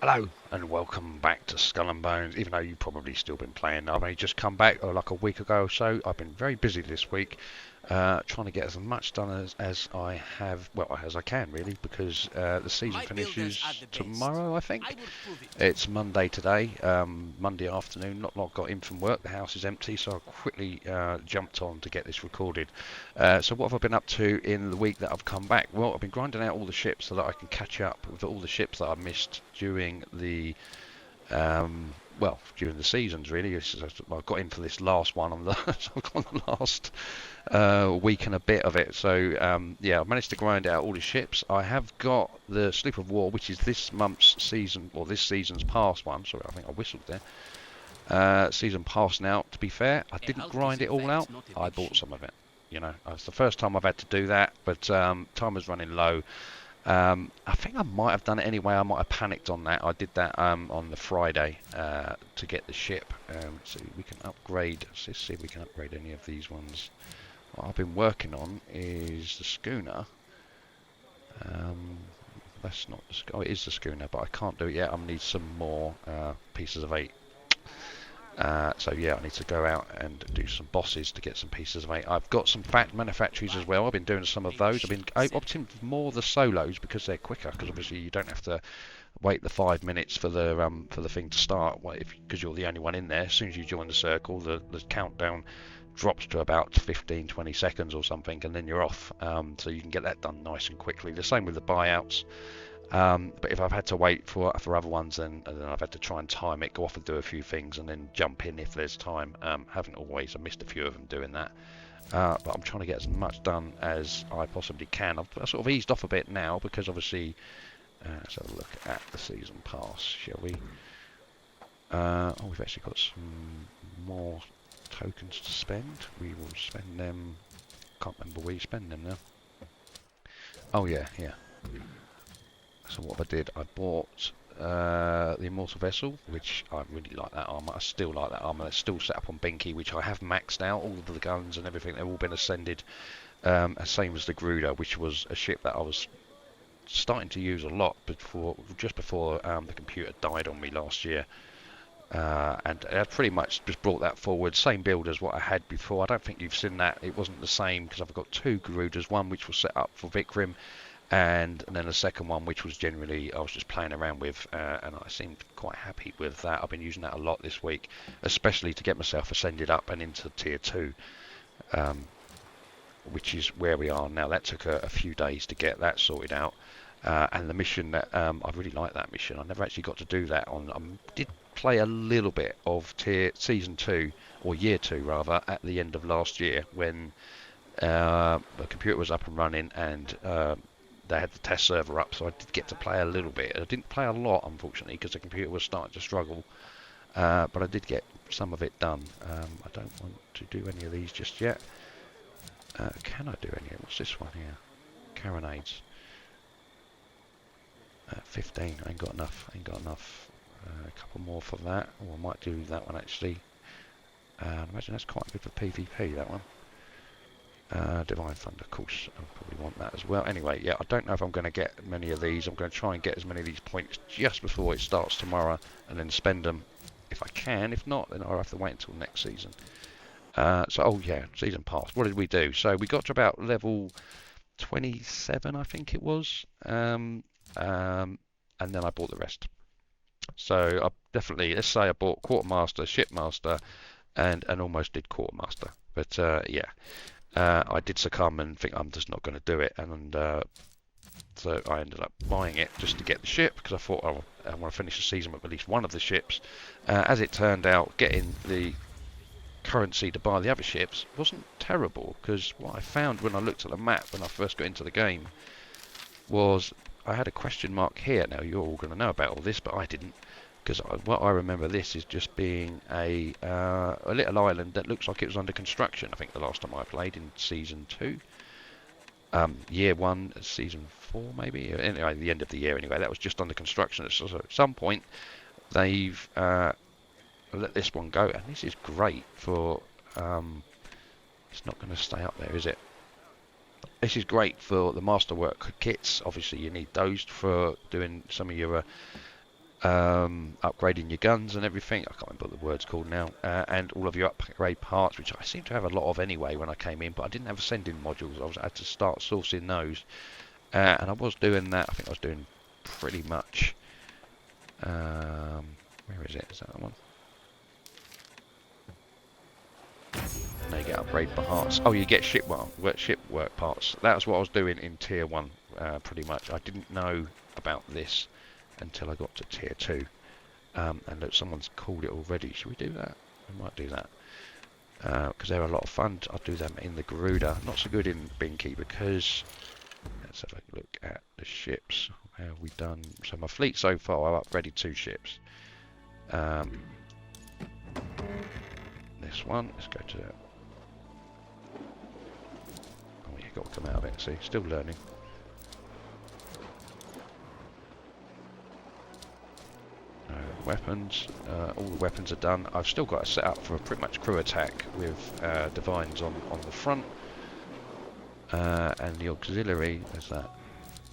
Hello and welcome back to Skull and Bones. Even though you've probably still been playing, I've only just come back like a week ago or so. I've been very busy this week, trying to get as much done as I have, well, as I can really, because the season My builders are finishes the best. tomorrow, I I think. will prove it. It's Monday today, Monday afternoon. Not long got in from work. The house is empty, so I quickly jumped on to get this recorded. So what have I been up to in the week that I've come back? Well, I've been grinding out all the ships so that I can catch up with all the ships that I missed during the during the seasons really. I got in for this last one on the so I've got the last week and a bit of it. So yeah, I've managed to grind out all the ships. I have got the Sloop of War, which is this month's season, or this season's past one. Sorry, I think I whistled there. Season pass now. To be fair, I A didn't halt is grind in it all out. fact not a I big bought ship. some of it. You know, it's the first time I've had to do that, but time was running low. I think I might have done it anyway. I might have panicked on that. I did that on the Friday to get the ship. So we can upgrade. Let's see if we can upgrade any of these ones. What I've been working on is the schooner. Um, that's not the schooner. Oh, it is the schooner, but I can't do it yet. I need some more pieces of 8. So yeah, I need to go out and do some bosses to get some pieces of 8. I've got some fat manufactories as well. I've been doing some of those. I've been opting for more the solos because they're quicker. Because obviously you don't have to wait the 5 minutes for the thing to start. Because you're the only one in there. As soon as you join the circle, the countdown drops to about 15-20 seconds or something, and then you're off. So you can get that done nice and quickly. The same with the buyouts. But if I've had to wait for other ones, then I've had to try and time it, go off and do a few things, and then jump in if there's time. Haven't always. I missed a few of them doing that. But I'm trying to get as much done as I possibly can. I've sort of eased off a bit now because obviously, let's have a look at the season pass, shall we? Oh, we've actually got some more tokens to spend. We will spend them. Can't remember where you spend them now. Oh yeah, yeah. So what I did, I bought the Immortal Vessel, which I really like that armour. I still like that armour. It's still set up on Binky, which I have maxed out. All of the guns and everything, they've all been ascended. Same as the Gruder, which was a ship that I was starting to use a lot just before the computer died on me last year. And I pretty much just brought that forward. Same build as what I had before. I don't think you've seen that. It wasn't the same because I've got 2 Garudas. One which was set up for Vikrim, and then the second one which was generally I was just playing around with, and I seemed quite happy with that. I've been using that a lot this week, especially to get myself ascended up and into tier 2, which is where we are now. That took a few days to get that sorted out, and the mission that I really like that mission. I never actually got to do that on. I did play a little bit of season 2, or year 2 rather, at the end of last year when the computer was up and running, and they had the test server up, so I did get to play a little bit. I didn't play a lot, unfortunately, because the computer was starting to struggle, but I did get some of it done. I don't want to do any of these just yet. Can I do any? What's this one here? Carronades. 15. I ain't got enough. A couple more for that. Or I might do that one actually. I imagine that's quite good for PvP, that one. Divine Thunder, of course, I'll probably want that as well. Anyway, yeah, I don't know if I'm going to get many of these. I'm going to try and get as many of these points just before it starts tomorrow, and then spend them if I can. If not, then I'll have to wait until next season. Oh yeah, season pass. What did we do? So we got to about level 27, I think it was, and then I bought the rest. So I definitely, let's say I bought Quartermaster, Shipmaster, and almost did Quartermaster. But yeah. I did succumb and think I'm just not going to do it, and so I ended up buying it just to get the ship because I thought, oh, I want to finish the season with at least one of the ships. As it turned out, getting the currency to buy the other ships wasn't terrible, because what I found when I looked at the map when I first got into the game was I had a question mark here. Now you're all going to know about all this, but I didn't, because what I remember this is just being a little island that looks like it was under construction. I think the last time I played in season 2, year 1, season 4 maybe. Anyway, the end of the year anyway. That was just under construction. So at some point they've let this one go, and this is great for. It's not going to stay up there, is it? This is great for the masterwork kits. Obviously, you need those for doing some of your upgrading your guns and everything. I can't remember what the word's called now. And all of your upgrade parts, which I seem to have a lot of anyway when I came in, but I didn't have sending modules. I had to start sourcing those. And I was doing that. I think I was doing pretty much. Where is it? Is that the one? No, you get upgrade parts. Oh, you get ship work parts. That's what I was doing in tier 1, pretty much. I didn't know about this until I got to tier 2. And look, someone's called it already. Should we do that? We might do that. Because they're a lot of fun. I'll do them in the Garuda. Not so good in Binky because... Let's have a look at the ships. How have we done? So my fleet so far, I've upgraded 2 ships. This one, let's go to... Oh, yeah, got to come out of it. See, still learning. Weapons, all the weapons are done. I've still got to set up for a pretty much crew attack with divines on the front. And the auxiliary, as that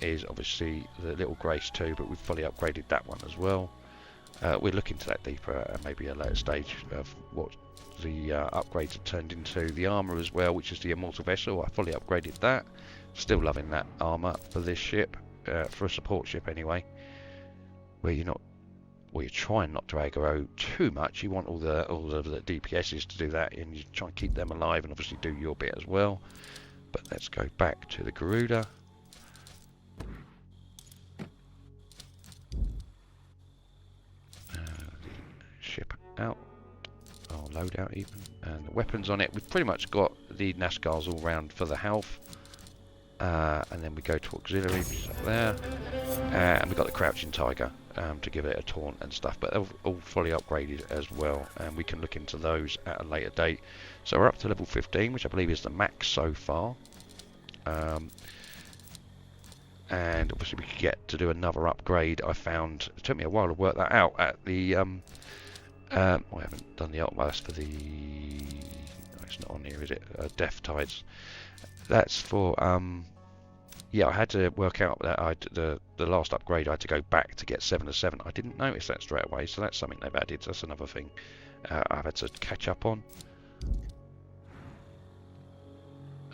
is obviously the little Grace too, but we've fully upgraded that one as well. We'll look into that deeper at maybe a later stage of what the upgrades have turned into. The armour as well, which is the immortal vessel, I fully upgraded that. Still loving that armour for this ship, for a support ship anyway, where you're trying not to aggro too much. You want all the DPSs to do that, and you try and keep them alive, and obviously do your bit as well. But let's go back to the Garuda. Ship out. Oh, load out even. And the weapons on it. We've pretty much got the Nascars all round for the health. And then we go to auxiliary, which is up there. And we've got the Crouching Tiger to give it a taunt and stuff. But they're all fully upgraded as well. And we can look into those at a later date. So we're up to level 15, which I believe is the max so far. And obviously we could get to do another upgrade. I found it took me a while to work that out at the I haven't done the Outburst for the it's not on here, is it? Death Tides. That's for yeah, I had to work out that the last upgrade I had to go back to get 7 to 7. I didn't notice that straight away, so that's something they've added. So that's another thing I've had to catch up on.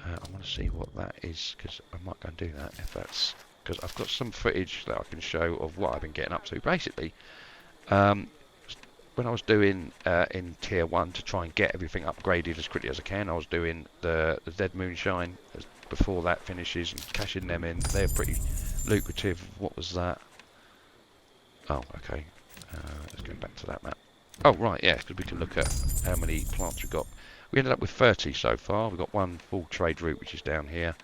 I want to see what that is, because I might go and do that if that's... Because I've got some footage that I can show of what I've been getting up to. Basically, when I was doing in Tier 1 to try and get everything upgraded as quickly as I can, I was doing the Dead Moonshine before that finishes and cashing them in. They're pretty lucrative. What was that? Oh, okay. Let's go back to that map. Oh, right, yeah, because we can look at how many plants we've got. We ended up with 30 so far. We've got one full trade route, which is down here.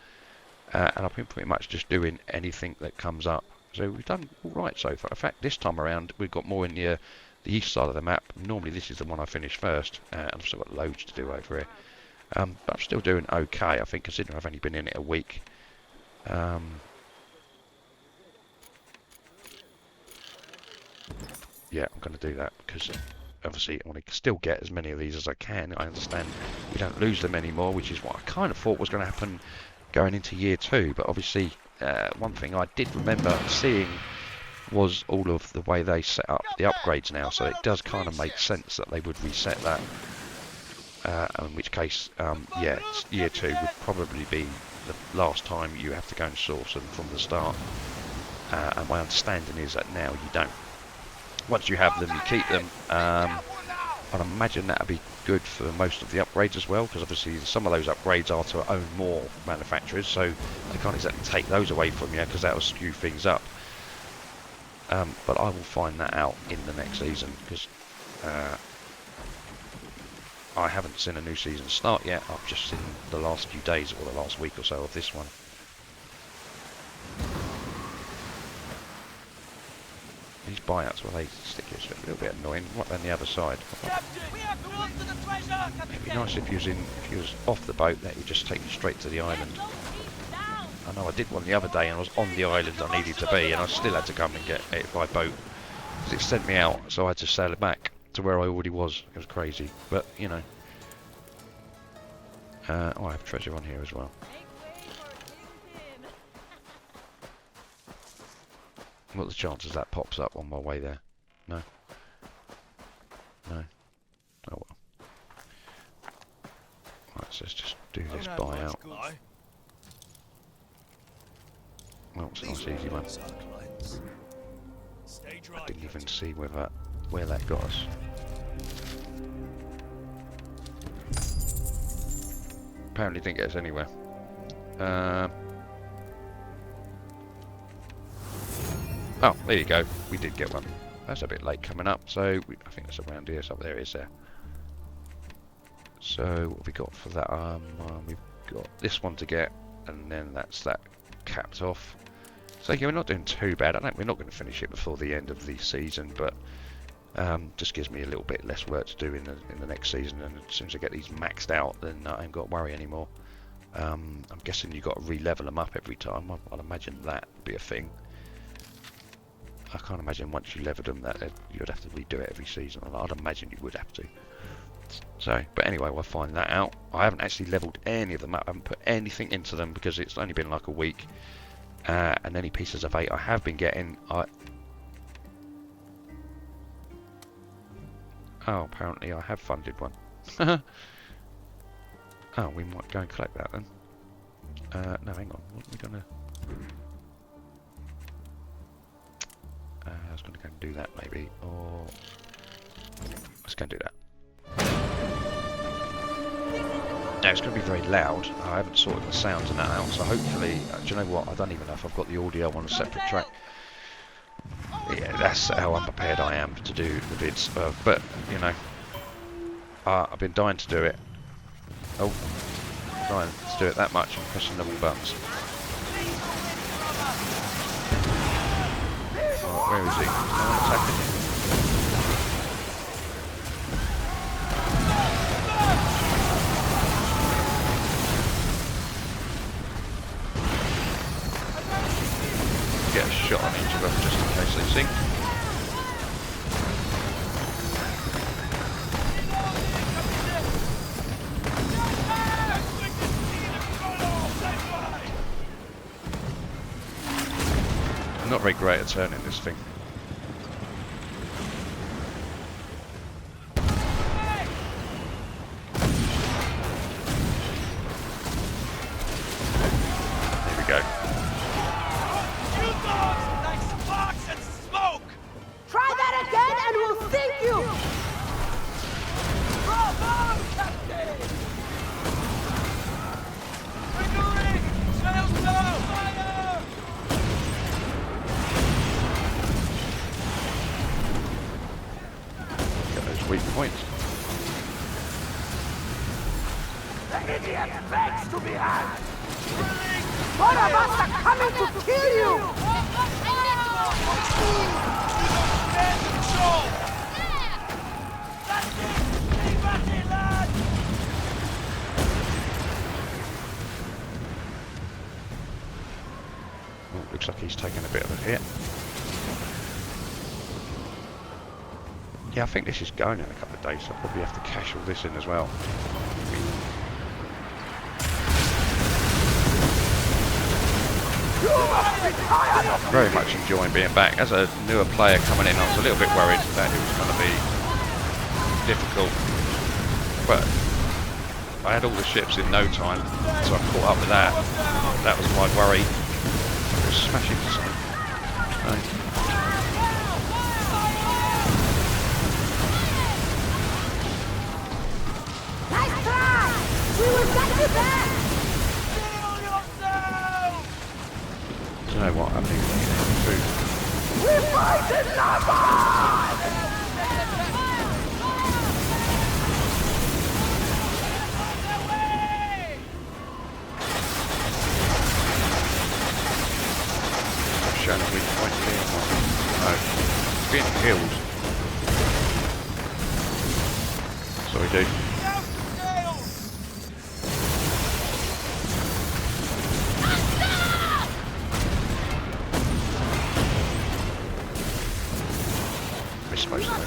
And I've been pretty much just doing anything that comes up. So we've done all right so far. In fact, this time around, we've got more in the east side of the map. Normally, this is the one I finish first. And I've still got loads to do over here. But I'm still doing okay, I think, considering I've only been in it a week. Yeah, I'm going to do that because... Obviously, I want to still get as many of these as I can. I understand we don't lose them anymore, which is what I kind of thought was going to happen going into year 2. But obviously, one thing I did remember seeing was all of the way they set up the upgrades now. So it does kind of make sense that they would reset that. In which case, yeah, year 2 would probably be the last time you have to go and source them from the start. And my understanding is that now you don't. Once you have them, you keep them. I'd imagine that would be good for most of the upgrades as well, because obviously some of those upgrades are to own more manufacturers, so they can't exactly take those away from you, because that will skew things up. But I will find that out in the next season, because I haven't seen a new season start yet. I've just seen the last few days or the last week or so of this one. These buyouts where they stick you, it's a little bit annoying. Right on the other side. It'd be nice if you was off the boat, that would just take you straight to the island. I know I did one the other day and I was on the island I needed to be, and I still had to come and get it by boat because it sent me out, so I had to sail it back to where I already was. It was crazy, but you know. Oh, I have treasure on here as well. What are the chances that pops up on my way there? No. No. Oh well. Right, so let's just do this buyout. Well, it's a nice easy one. I didn't even see where that got us. Apparently didn't get us anywhere. Oh, there you go. We did get one. That's a bit late coming up, so I think that's around here. So there it is there. So what have we got for that? We've got this one to get, and then that's that capped off. So yeah, we're not doing too bad. We're not going to finish it before the end of the season, but just gives me a little bit less work to do in the next season. And as soon as I get these maxed out, then I ain't got to worry anymore. I'm guessing you've got to re-level them up every time. I'd imagine that would be a thing. I can't imagine once you leveled them that you'd have to redo it every season. I'd imagine you would have to. So, but anyway, we'll find that out. I haven't actually leveled any of them up. I haven't put anything into them because it's only been like a week. And any pieces of 8 I have been getting. Oh, apparently I have funded one. Oh, we might go and collect that then. No, hang on. What are we gonna? I was gonna go and do that maybe, or let's go and do that. Now it's going to be very loud. I haven't sorted the sounds and that out, so hopefully, do you know what? I don't even know if I've got the audio on a separate track. Yeah, that's how unprepared I am to do the vids. But you know, I've been dying to do it. Oh, dying to do it that much. I'm pressing the wrong buttons. Oh, where is he? No one attacking him. Get a shot on each of them just in case they sink. I'm not very great at turning this thing. There we go. Weak points. The idiot begs to be had! One of us are coming to kill you! Oh, looks like he's taking a bit of a hit. Yeah, I think this is going in a couple of days, so I'll probably have to cash all this in as well. Very much enjoying being back. As a newer player coming in, I was a little bit worried that it was going to be difficult. But I had all the ships in no time, so I caught up with that. That was my worry. It was smashing something. We will get you back! Do you know what? I haven't even eaten any food. We fight in lava! I've shown a weak point here. No. It's being killed. Sorry, dude. Most of those.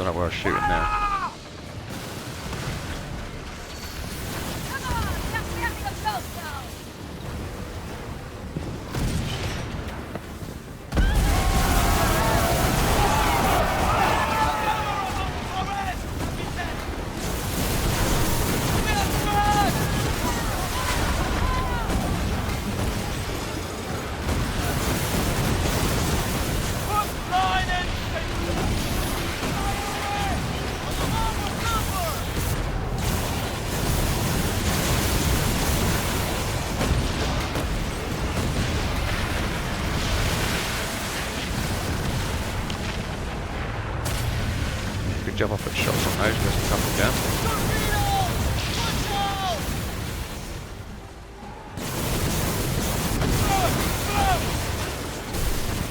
know where I was shooting now. Good job I put shots on those, there's a couple down.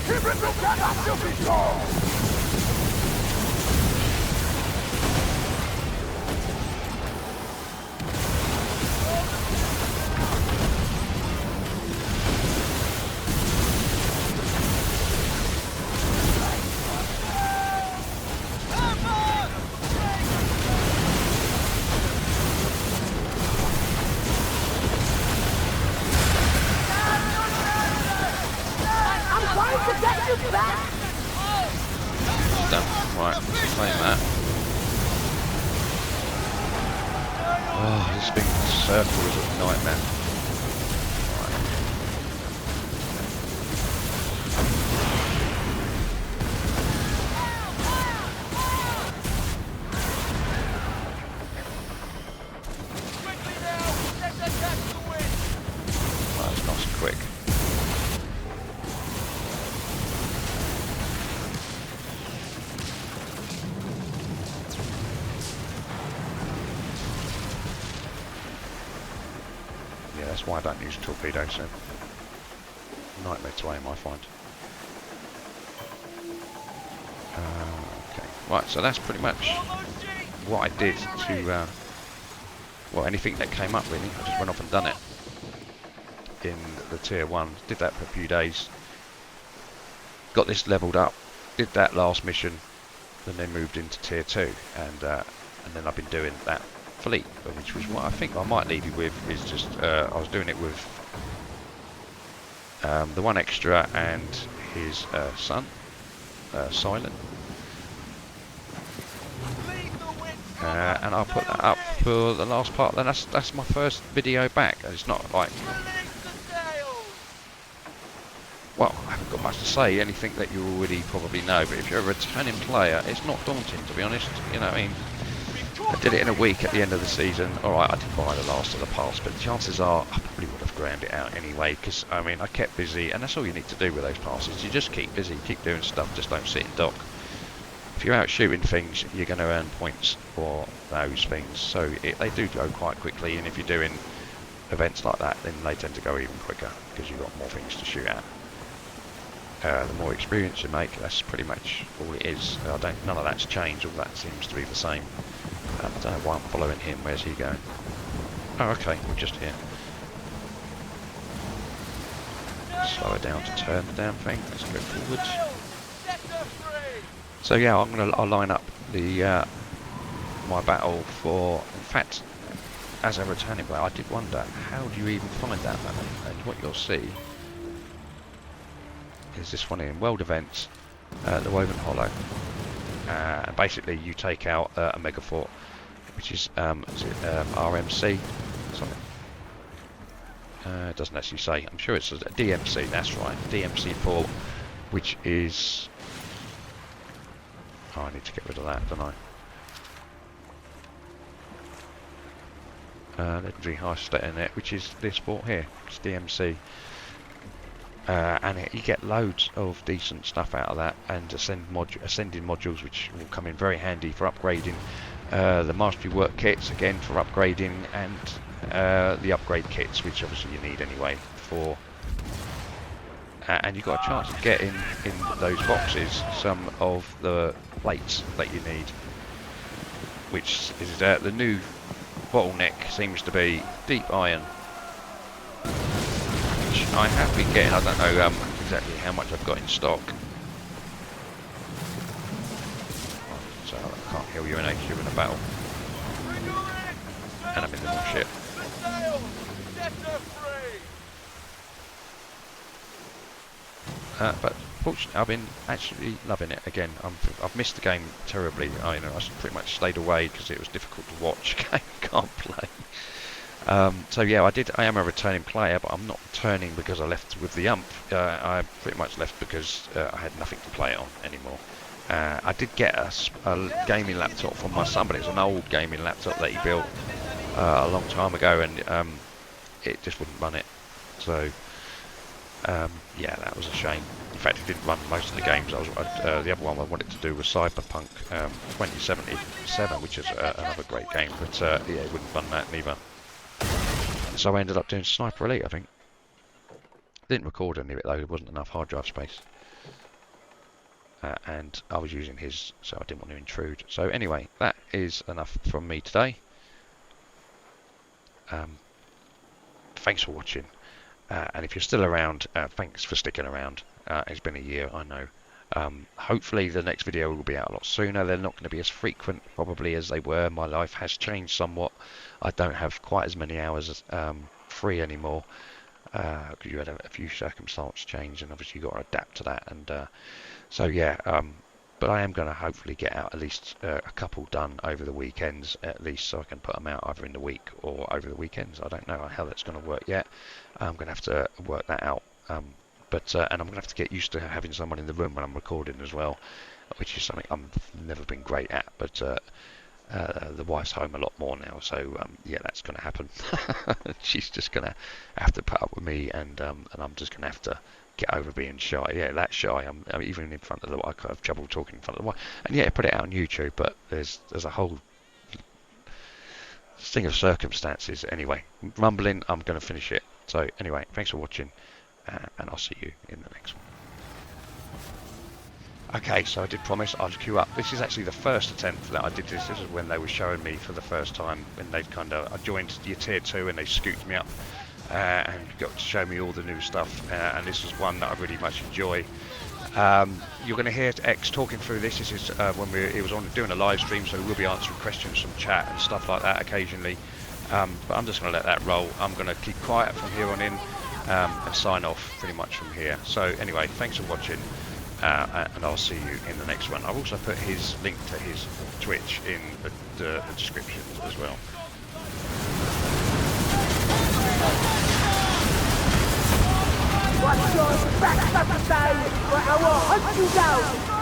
Keep it together, you people! Done. Right, let's claim that. Oh, this big circle is a nightmare. Right. Right, it's nice and quick. Yeah, that's why I don't use torpedoes, so nightmare to aim, I find. Okay, right, so that's pretty much what I did to, well, anything that came up really. I just went off and done it in the tier 1, did that for a few days, got this leveled up, did that last mission, and then moved into tier 2, and then I've been doing that fleet, which was what I think I might leave you with, is just I was doing it with the one extra and his son, Silent, and I'll put that up for the last part. Then that's my first video back. It's not like, well, I haven't got much to say, anything that you already probably know, but if you're a returning player, it's not daunting, to be honest. You know what I mean? I did it in a week at the end of the season. Alright, I did buy the last of the pass, but the chances are I probably would have ground it out anyway, because, I mean, I kept busy, and that's all you need to do with those passes. You just keep busy, keep doing stuff, just don't sit and dock. If you're out shooting things, you're going to earn points for those things, so they do go quite quickly, and if you're doing events like that, then they tend to go even quicker, because you've got more things to shoot at. The more experience you make, that's pretty much all it is. None of that's changed, all that seems to be the same. I don't know why I'm following him. Where's he going? Oh, okay, we're just here. Slow it down to turn the damn thing. Let's go forwards. So yeah, I'll line up the my battle for. In fact, as a returning player, I did wonder how do you even find that map? And what you'll see is this one in World Events, the Woven Hollow. Basically, you take out a mega fort, which is RMC, something. It doesn't actually say. I'm sure it's a DMC. That's right, DMC fort, which is. Oh, I need to get rid of that, don't I? Legendary high stat in it, which is this fort here. It's DMC. And you get loads of decent stuff out of that, and ascending modules, which will come in very handy for upgrading. The mastery work kits again for upgrading, and the upgrade kits, which obviously you need anyway for. And you've got a chance of getting in those boxes some of the plates that you need, which is the new bottleneck seems to be deep iron. I have been getting, I don't know exactly how much I've got in stock. so I can't heal you in case you're in a battle. And I'm in the wrong ship. But fortunately, I've been actually loving it again. I've missed the game terribly. I pretty much stayed away because it was difficult to watch. Can't play. So yeah, I am a returning player, but I'm not returning because I left with the ump. I pretty much left because I had nothing to play it on anymore. I did get a gaming laptop from my son, but it's an old gaming laptop that he built a long time ago, and it just wouldn't run it. So yeah, that was a shame. In fact, it didn't run most of the games. The other one I wanted to do was Cyberpunk 2077, which is another great game, but yeah, it wouldn't run that neither. So I ended up doing Sniper Elite, I think. Didn't record any of it though, there wasn't enough hard drive space. And I was using his, so I didn't want to intrude. So anyway, that is enough from me today. Thanks for watching. And if you're still around, thanks for sticking around. It's been a year, I know. Hopefully the next video will be out a lot sooner. They're not going to be as frequent probably as they were. My life has changed somewhat. I don't have quite as many hours free anymore because you had a few circumstances change, and obviously you've got to adapt to that. And so yeah, but I am going to hopefully get out at least a couple done over the weekends at least, so I can put them out either in the week or over the weekends. I don't know how that's going to work yet. I'm going to have to work that out. And I'm going to have to get used to having someone in the room when I'm recording as well, which is something I've never been great at. But the wife's home a lot more now, so yeah, that's going to happen. She's just going to have to put up with me, and I'm just going to have to get over being shy. Yeah, that's shy. I'm even in front of the wife. I have trouble talking in front of the wife. And yeah, put it out on YouTube, but there's a whole thing of circumstances. Anyway, rumbling. I'm going to finish it. So anyway, thanks for watching, and I'll see you in the next one. Okay, so I did promise I'd queue up. This is actually the first attempt that I did this. This is when they were showing me for the first time, when they I joined your tier 2 and they scooped me up and got to show me all the new stuff. And this is one that I really much enjoy. You're going to hear X talking through this. This is when he was doing a live stream, so we'll be answering questions from chat and stuff like that occasionally. But I'm just going to let that roll. I'm going to keep quiet from here on in and sign off pretty much from here. So anyway, thanks for watching. And I'll see you in the next one. I've also put his link to his Twitch in the description as well. Watch your back, Saturday, or I will hunt you down!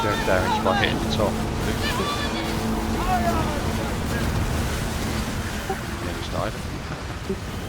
Going down by hitting the top. Nearly started.